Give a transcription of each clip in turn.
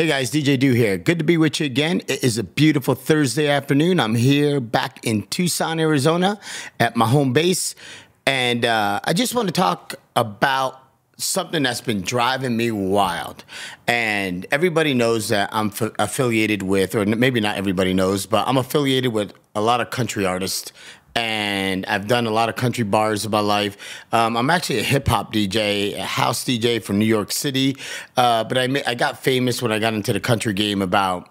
Hey guys, DJ Do here. Good to be with you again. It is a beautiful Thursday afternoon. I'm here back in Tucson, Arizona at my home base. And I just want to talk about something that's been driving me wild. And everybody knows that I'm affiliated with, or maybe not everybody knows, but I'm affiliated with a lot of country artists. And I've done a lot of country bars in my life. I'm actually a hip-hop DJ, a house DJ from New York City. But I got famous when I got into the country game about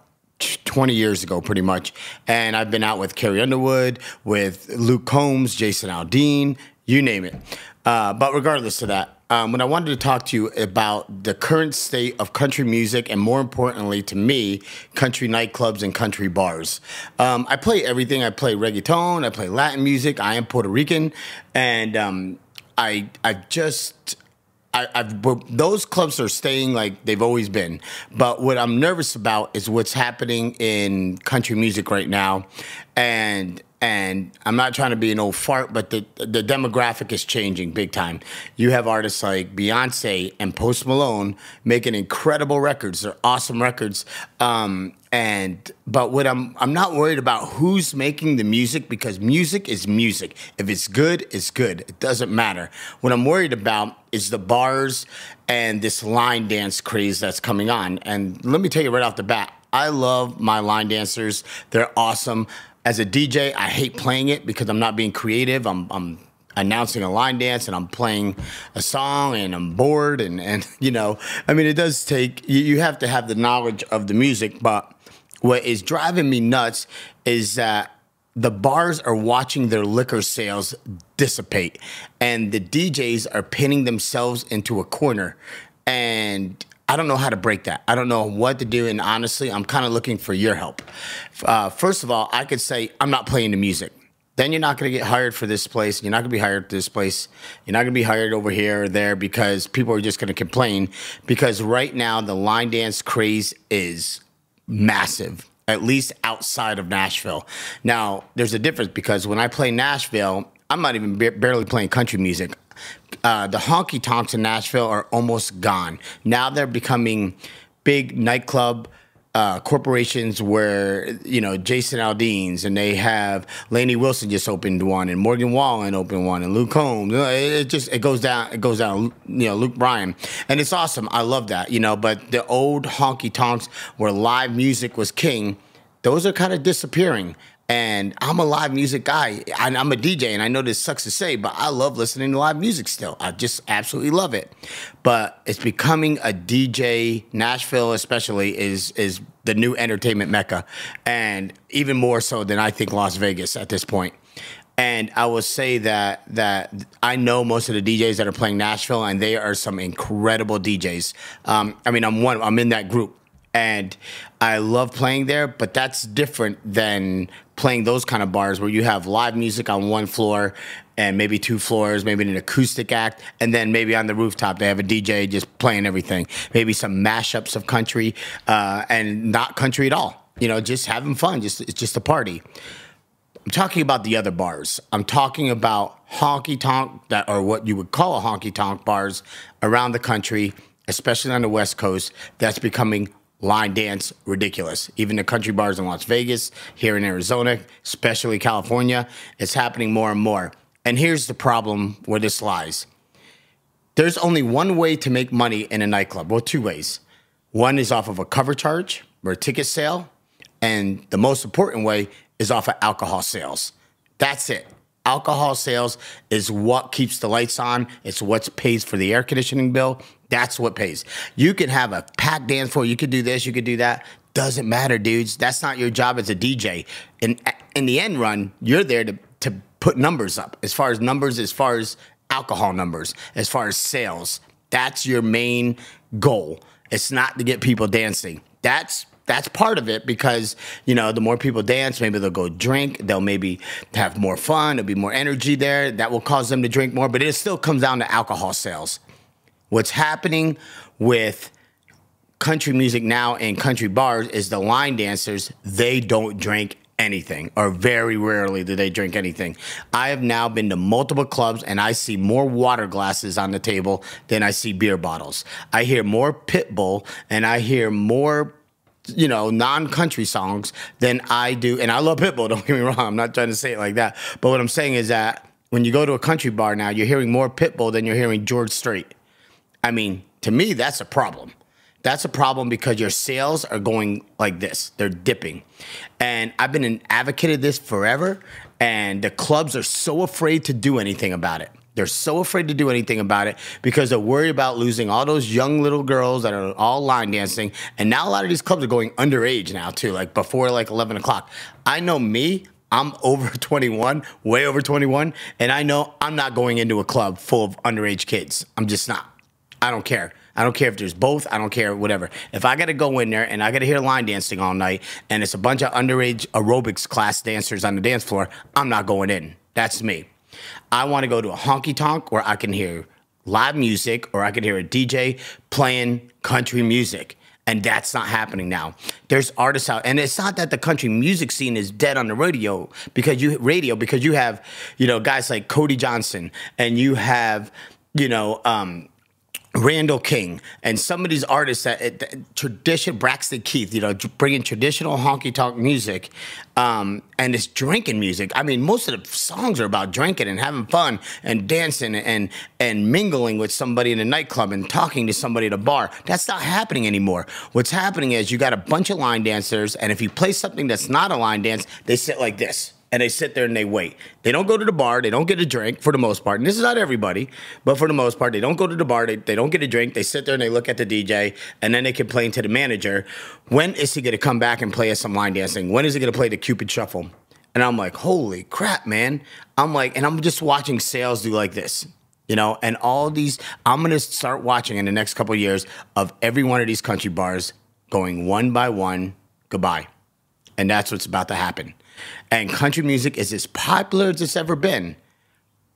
20 years ago, pretty much. And I've been out with Carrie Underwood, with Luke Combs, Jason Aldean, you name it. But regardless of that, when I wanted to talk to you about the current state of country music and, more importantly to me, country nightclubs and country bars. I play everything. I play reggaeton. I play Latin music. I am Puerto Rican. And those clubs are staying like they've always been. But what I'm nervous about is what's happening in country music right now. And I'm not trying to be an old fart, but the demographic is changing big time. You have artists like Beyonce and Post Malone making incredible records. They're awesome records. But what I'm not worried about who's making the music, because music is music. If it's good, it's good. It doesn't matter. What I'm worried about is the bars and this line dance craze that's coming on. And let me tell you right off the bat, I love my line dancers. They're awesome. As a DJ, I hate playing it because I'm not being creative. I'm announcing a line dance and I'm playing a song and I'm bored and you know, I mean, it does take, you have to have the knowledge of the music, but what is driving me nuts is that the bars are watching their liquor sales dissipate and the DJs are pinning themselves into a corner, and I don't know how to break that. I don't know what to do, and honestly, I'm kind of looking for your help. First of all, I could say I'm not playing the music. Then you're not going to get hired for this place. You're not going to be hired for this place. You're not going to be hired over here or there because people are just going to complain. Because right now, the line dance craze is massive, at least outside of Nashville. Now, there's a difference because when I play Nashville, I'm not even barely playing country music. The honky tonks in Nashville are almost gone. Now they're becoming big nightclub corporations where, you know, Jason Aldean's, and they have Lainey Wilson just opened one, and Morgan Wallen opened one, and Luke Combs. It goes down, you know, Luke Bryan. And it's awesome. I love that, you know, but the old honky tonks where live music was king, those are kind of disappearing. And I'm a live music guy, and I'm a DJ, and I know this sucks to say, but I love listening to live music still. I just absolutely love it. But it's becoming a DJ. Nashville especially is the new entertainment mecca, and even more so than I think Las Vegas at this point. And I will say that I know most of the DJs that are playing Nashville, and they are some incredible DJs. I mean, I'm in that group. And I love playing there, but that's different than playing those kind of bars where you have live music on one floor and maybe two floors, maybe an acoustic act, and then maybe on the rooftop they have a DJ just playing everything. Maybe some mashups of country and not country at all. You know, just having fun. It's just a party. I'm talking about the other bars. I'm talking about honky-tonk, or what you would call a honky-tonk bars around the country, especially on the West Coast, that's becoming line dance ridiculous. Even the country bars in Las Vegas, here in Arizona, especially California, it's happening more and more. And here's the problem where this lies. There's only one way to make money in a nightclub. Well, two ways. One is off of a cover charge or a ticket sale. And the most important way is off of alcohol sales. That's it. Alcohol sales is what keeps the lights on. It's what pays for the air conditioning bill. That's what pays. You can have a packed dance floor. You could do this. You could do that. Doesn't matter, dudes. That's not your job as a DJ. In the end run, you're there to put numbers up. As far as alcohol numbers, as far as sales. That's your main goal. It's not to get people dancing. That's part of it because, you know, the more people dance, maybe they'll go drink. They'll maybe have more fun. There'll be more energy there. That will cause them to drink more. But it still comes down to alcohol sales. What's happening with country music now in country bars is the line dancers, they don't drink anything, or very rarely do they drink anything. I have now been to multiple clubs and I see more water glasses on the table than I see beer bottles. I hear more Pitbull and I hear more non-country songs than I do. And I love Pitbull, don't get me wrong. I'm not trying to say it like that. But what I'm saying is that when you go to a country bar now, you're hearing more Pitbull than you're hearing George Strait. I mean, to me, that's a problem. That's a problem because your sales are going like this. They're dipping. And I've been an advocate of this forever, and the clubs are so afraid to do anything about it. They're so afraid to do anything about it because they're worried about losing all those young little girls that are all line dancing. And now a lot of these clubs are going underage now too, like before like 11 o'clock. I know me, I'm over 21, way over 21, and I know I'm not going into a club full of underage kids. I'm just not. I don't care. I don't care if there's both. I don't care, whatever. If I got to go in there and I got to hear line dancing all night and it's a bunch of underage aerobics class dancers on the dance floor, I'm not going in. That's me. I want to go to a honky-tonk where I can hear live music or I can hear a DJ playing country music. And that's not happening now. There's artists out, and it's not that the country music scene is dead on the radio because you have, guys like Cody Johnson, and you have, Randall King, and some of these artists Braxton Keith, bringing traditional honky-tonk music, and it's drinking music. I mean, most of the songs are about drinking and having fun and dancing and mingling with somebody in a nightclub and talking to somebody at a bar. That's not happening anymore. What's happening is you got a bunch of line dancers, and if you play something that's not a line dance, they sit like this. And they sit there and they wait. They don't go to the bar. They don't get a drink for the most part. And this is not everybody, but for the most part, they don't go to the bar. They don't get a drink. They sit there and they look at the DJ, and then they complain to the manager, when is he going to come back and play us some line dancing? When is he going to play the Cupid Shuffle? And I'm like, holy crap, man. And I'm just watching sales do like this. And all these, I'm going to start watching in the next couple of years of every one of these country bars going one by one, goodbye. And that's what's about to happen. And country music is as popular as it's ever been.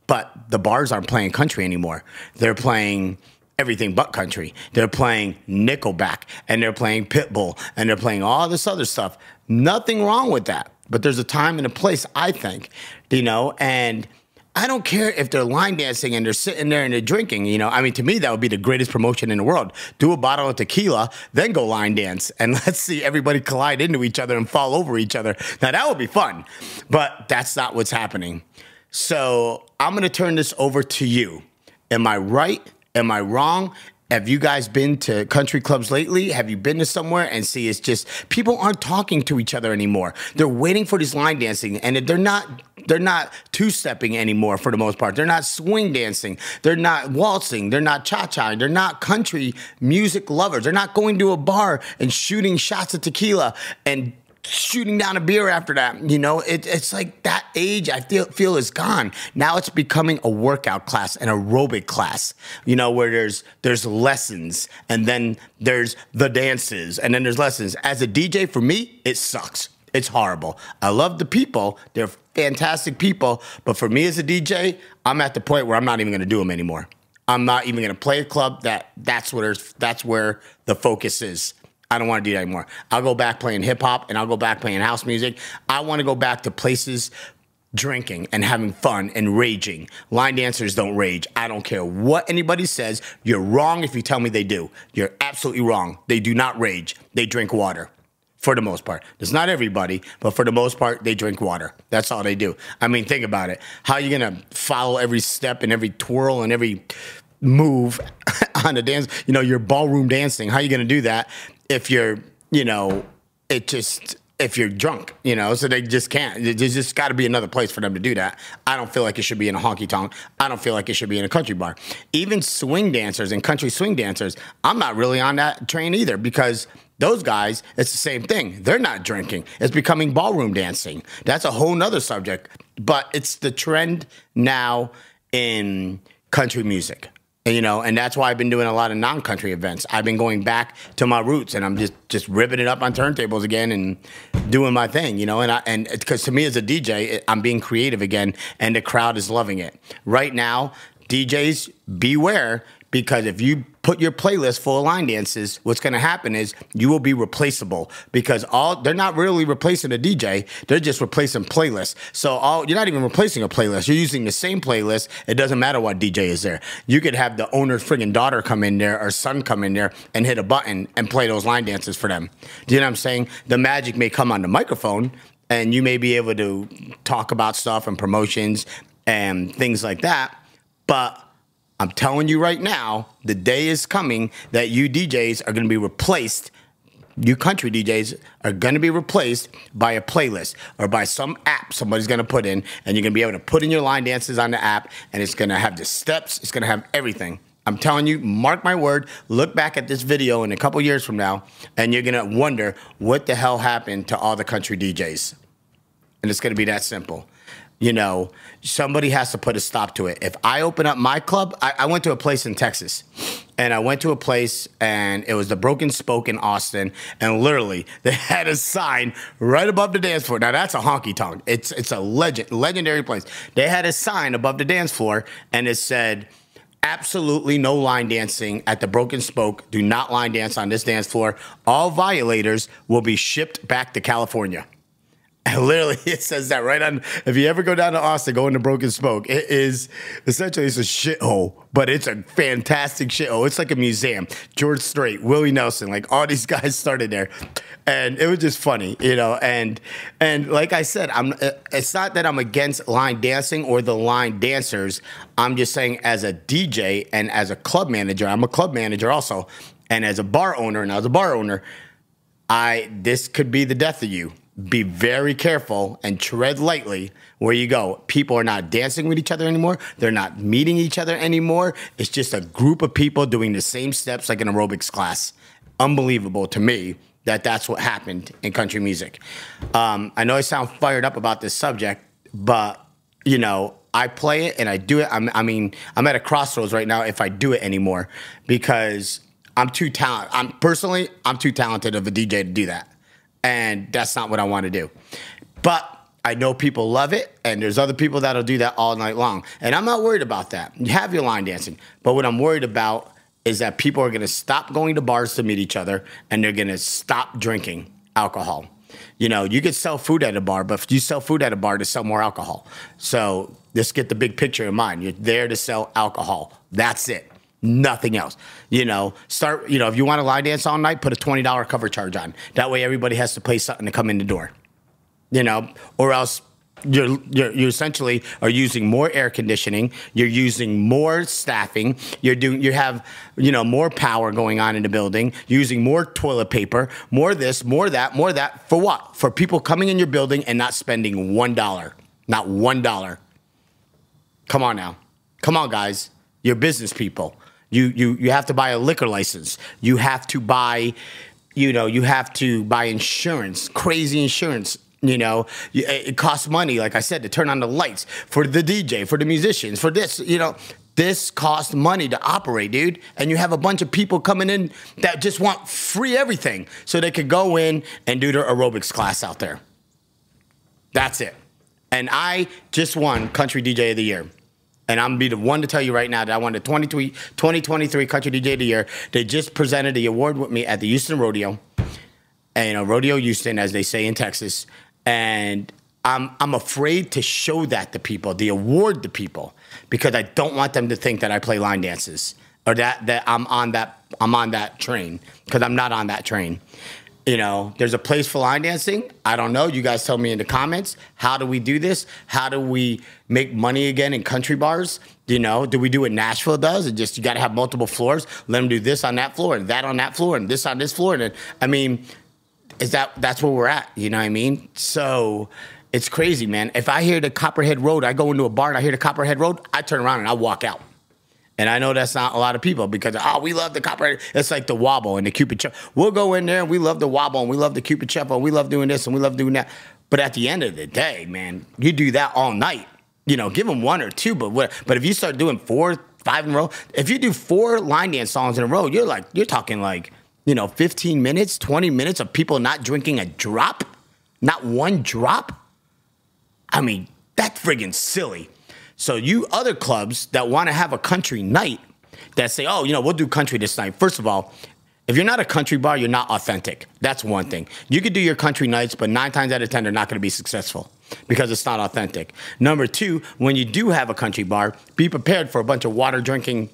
But the bars aren't playing country anymore. They're playing everything but country. They're playing Nickelback, and they're playing Pitbull, and they're playing all this other stuff. Nothing wrong with that. But there's a time and a place, I think, and I don't care if they're line dancing and they're sitting there and they're drinking, to me, that would be the greatest promotion in the world. Do a bottle of tequila, then go line dance, and let's see everybody collide into each other and fall over each other. Now, that would be fun, but that's not what's happening. So I'm going to turn this over to you. Am I right? Am I wrong? Have you guys been to country clubs lately? Have you been to somewhere and see it's just people aren't talking to each other anymore. They're waiting for this line dancing, and they're not two-stepping anymore for the most part. They're not swing dancing. They're not waltzing. They're not cha-cha. They're not country music lovers. They're not going to a bar and shooting shots of tequila and shooting down a beer after that. It's like that age I feel is gone. Now it's becoming a workout class, an aerobic class, where there's lessons, and then there's the dances, and then there's lessons. As a DJ, for me, it sucks. It's horrible. I love the people. They're fantastic people. But for me as a DJ, I'm at the point where I'm not even going to do them anymore. I'm not even going to play a club that's where the focus is. I don't want to do that anymore. I'll go back playing hip hop, and I'll go back playing house music. I want to go back to places drinking and having fun and raging. Line dancers don't rage. I don't care what anybody says. You're wrong if you tell me they do. You're absolutely wrong. They do not rage. They drink water. For the most part. It's not everybody, but for the most part, they drink water. That's all they do. I mean, think about it. How are you going to follow every step and every twirl and every move on the dance? Your ballroom dancing. How are you going to do that if you're, if you're drunk, so they just can't. There's just got to be another place for them to do that. I don't feel like it should be in a honky-tonk. I don't feel like it should be in a country bar. Even swing dancers and country swing dancers, I'm not really on that train either, because those guys, it's the same thing. They're not drinking. It's becoming ballroom dancing. That's a whole nother subject. But it's the trend now in country music. And that's why I've been doing a lot of non-country events. I've been going back to my roots, and I'm just ripping it up on turntables again and doing my thing, and because to me as a DJ, I'm being creative again, and the crowd is loving it. Right now, DJs, beware, because if you put your playlist full of line dances, what's going to happen is you will be replaceable because they're not really replacing a DJ. They're just replacing playlists. So you're not even replacing a playlist. You're using the same playlist. It doesn't matter what DJ is there. You could have the owner's friggin' daughter come in there or son come in there and hit a button and play those line dances for them. Do you know what I'm saying? The magic may come on the microphone and you may be able to talk about stuff and promotions and things like that. But I'm telling you right now, the day is coming that you DJs are going to be replaced. You country DJs are going to be replaced by a playlist or by some app somebody's going to put in, and you're going to be able to put in your line dances on the app, and it's going to have the steps. It's going to have everything. I'm telling you, mark my word, look back at this video in a couple years from now, and you're going to wonder what the hell happened to all the country DJs. And it's going to be that simple. You know, somebody has to put a stop to it. If I open up my club, I went to a place in Texas, and I went to a place, and it was the Broken Spoke in Austin, and literally they had a sign right above the dance floor. Now that's a honky tonk. It's a legendary place. They had a sign above the dance floor, and it said, "Absolutely no line dancing at the Broken Spoke. Do not line dance on this dance floor. All violators will be shipped back to California." And literally, it says that right on. If you ever go down to Austin, go into Broken Spoke. It is essentially it's a shithole, but it's a fantastic shithole. It's like a museum. George Strait, Willie Nelson, like all these guys started there, and it was just funny, you know. And like I said, it's not that I'm against line dancing or the line dancers. I'm just saying, as a DJ and as a club manager, I'm a club manager also, and as a bar owner, this could be the death of you. Be very careful and tread lightly where you go. People are not dancing with each other anymore. They're not meeting each other anymore. It's just a group of people doing the same steps like an aerobics class. Unbelievable to me that that's what happened in country music. I know I sound fired up about this subject, but, you know, I play it and I do it. I'm at a crossroads right now if I do it anymore because I'm too talented. I'm too talented of a DJ to do that. And that's not what I want to do. But I know people love it, and there's other people that'll do that all night long. And I'm not worried about that. You have your line dancing. But what I'm worried about is that people are going to stop going to bars to meet each other, and they're going to stop drinking alcohol. You know, you could sell food at a bar, but if you sell food at a bar to sell more alcohol. So let's get the big picture in mind. You're there to sell alcohol. That's it. Nothing else. You know, if you want to line dance all night, put a $20 cover charge on. That way everybody has to pay something to come in the door. You know, or else you essentially are using more air conditioning, you're using more staffing, you have, you know, more power going on in the building, using more toilet paper, more this, more that. For what? For people coming in your building and not spending $1. Not $1. Come on now. Come on, guys. You're business people. You have to buy a liquor license. You have to buy, insurance, crazy insurance. You know, it costs money, like I said, to turn on the lights, for the DJ, for the musicians, for this, you know. This costs money to operate, dude. And you have a bunch of people coming in that just want free everything so they could go in and do their aerobics class out there. That's it. And I just won Country DJ of the Year. And I'm going to be the one to tell you right now that I won the 2023 Country DJ of the Year. They just presented the award with me at the Houston Rodeo. And, you know, Rodeo Houston, as they say in Texas. And I'm afraid to show that to people, the award to people, because I don't want them to think that I play line dances or that I'm on that train, because I'm not on that train. You know, there's a place for line dancing. I don't know. You guys tell me in the comments. How do we do this? How do we make money again in country bars? You know, do we do what Nashville does? It just, you got to have multiple floors. Let them do this on that floor and that on that floor and this on this floor. And I mean, that's where we're at. You know what I mean? So it's crazy, man. If I hear the Copperhead Road, I go into a bar and I hear the Copperhead Road, I turn around and I walk out. And I know that's not a lot of people because, we love the Copperhead. It's like the wobble and the Cupid Shuffle. We'll go in there and we love the wobble and we love the Cupid Shuffle and we love doing this and we love doing that. But at the end of the day, man, you do that all night. You know, give them one or two, but if you start doing 4, 5 in a row, if you do 4 line dance songs in a row, you're talking like, you know, 15 minutes, 20 minutes of people not drinking a drop, not one drop. I mean, that's friggin' silly. So you other clubs that want to have a country night, that say, oh, we'll do country this night. First of all, if you're not a country bar, you're not authentic. That's one thing. You could do your country nights, but 9 times out of 10, they're not going to be successful because it's not authentic. Number 2, when you do have a country bar, be prepared for a bunch of water drinking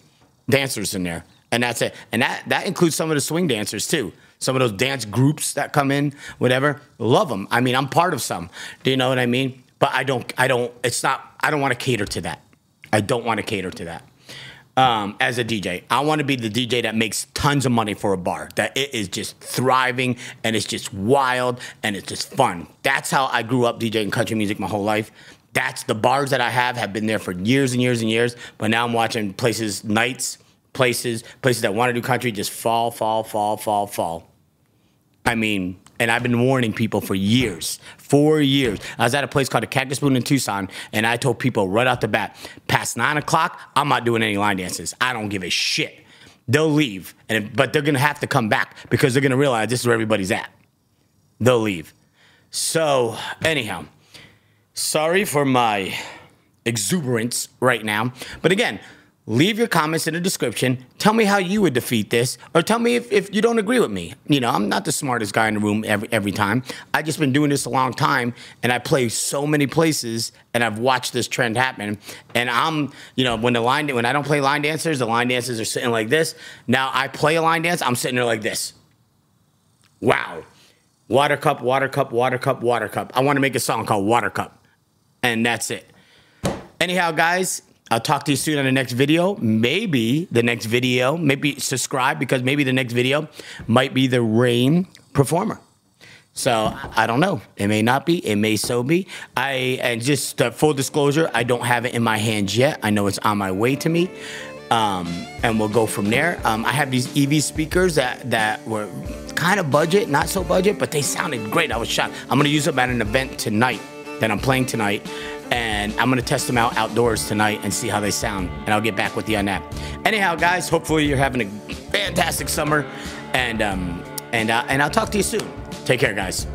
dancers in there. And that's it. And that includes some of the swing dancers too. Some of those dance groups that come in, whatever, love them. I mean, I'm part of some. Do you know what I mean? But I don't want to cater to that. I don't want to cater to that. As a DJ, I want to be the DJ that makes tons of money for a bar, that it is just thriving and it's just wild and it's just fun. That's how I grew up DJing country music my whole life. That's the bars that I have been there for years and years and years. But now I'm watching places that want to do country just fall. I mean, and I've been warning people for years. 4 years. I was at a place called the Cactus Spoon in Tucson, and I told people right off the bat, past 9 o'clock, I'm not doing any line dances. I don't give a shit. They'll leave, but they're going to have to come back because they're going to realize this is where everybody's at. They'll leave. So, anyhow, sorry for my exuberance right now. But again, leave your comments in the description. Tell me how you would defeat this, or tell me if you don't agree with me. I'm not the smartest guy in the room every time. I've just been doing this a long time, and I play so many places, and I've watched this trend happen. And when I don't play line dancers, the line dancers are sitting like this. Now I play a line dance, I'm sitting there like this. Wow. Water cup, water cup, water cup, water cup. I want to make a song called Water Cup, and that's it. Anyhow, guys, I'll talk to you soon on the next video. Maybe subscribe, because maybe the next video might be the rain performer. So I don't know. It may not be. It may so be. And just full disclosure, I don't have it in my hands yet. I know it's on my way to me. And we'll go from there. I have these EV speakers that were kind of budget, not so budget, but they sounded great. I was shocked. I'm going to use them at an event tonight that I'm playing tonight. And I'm going to test them out outdoors tonight and see how they sound. And I'll get back with you on that. Anyhow, guys, hopefully you're having a fantastic summer. And I'll talk to you soon. Take care, guys.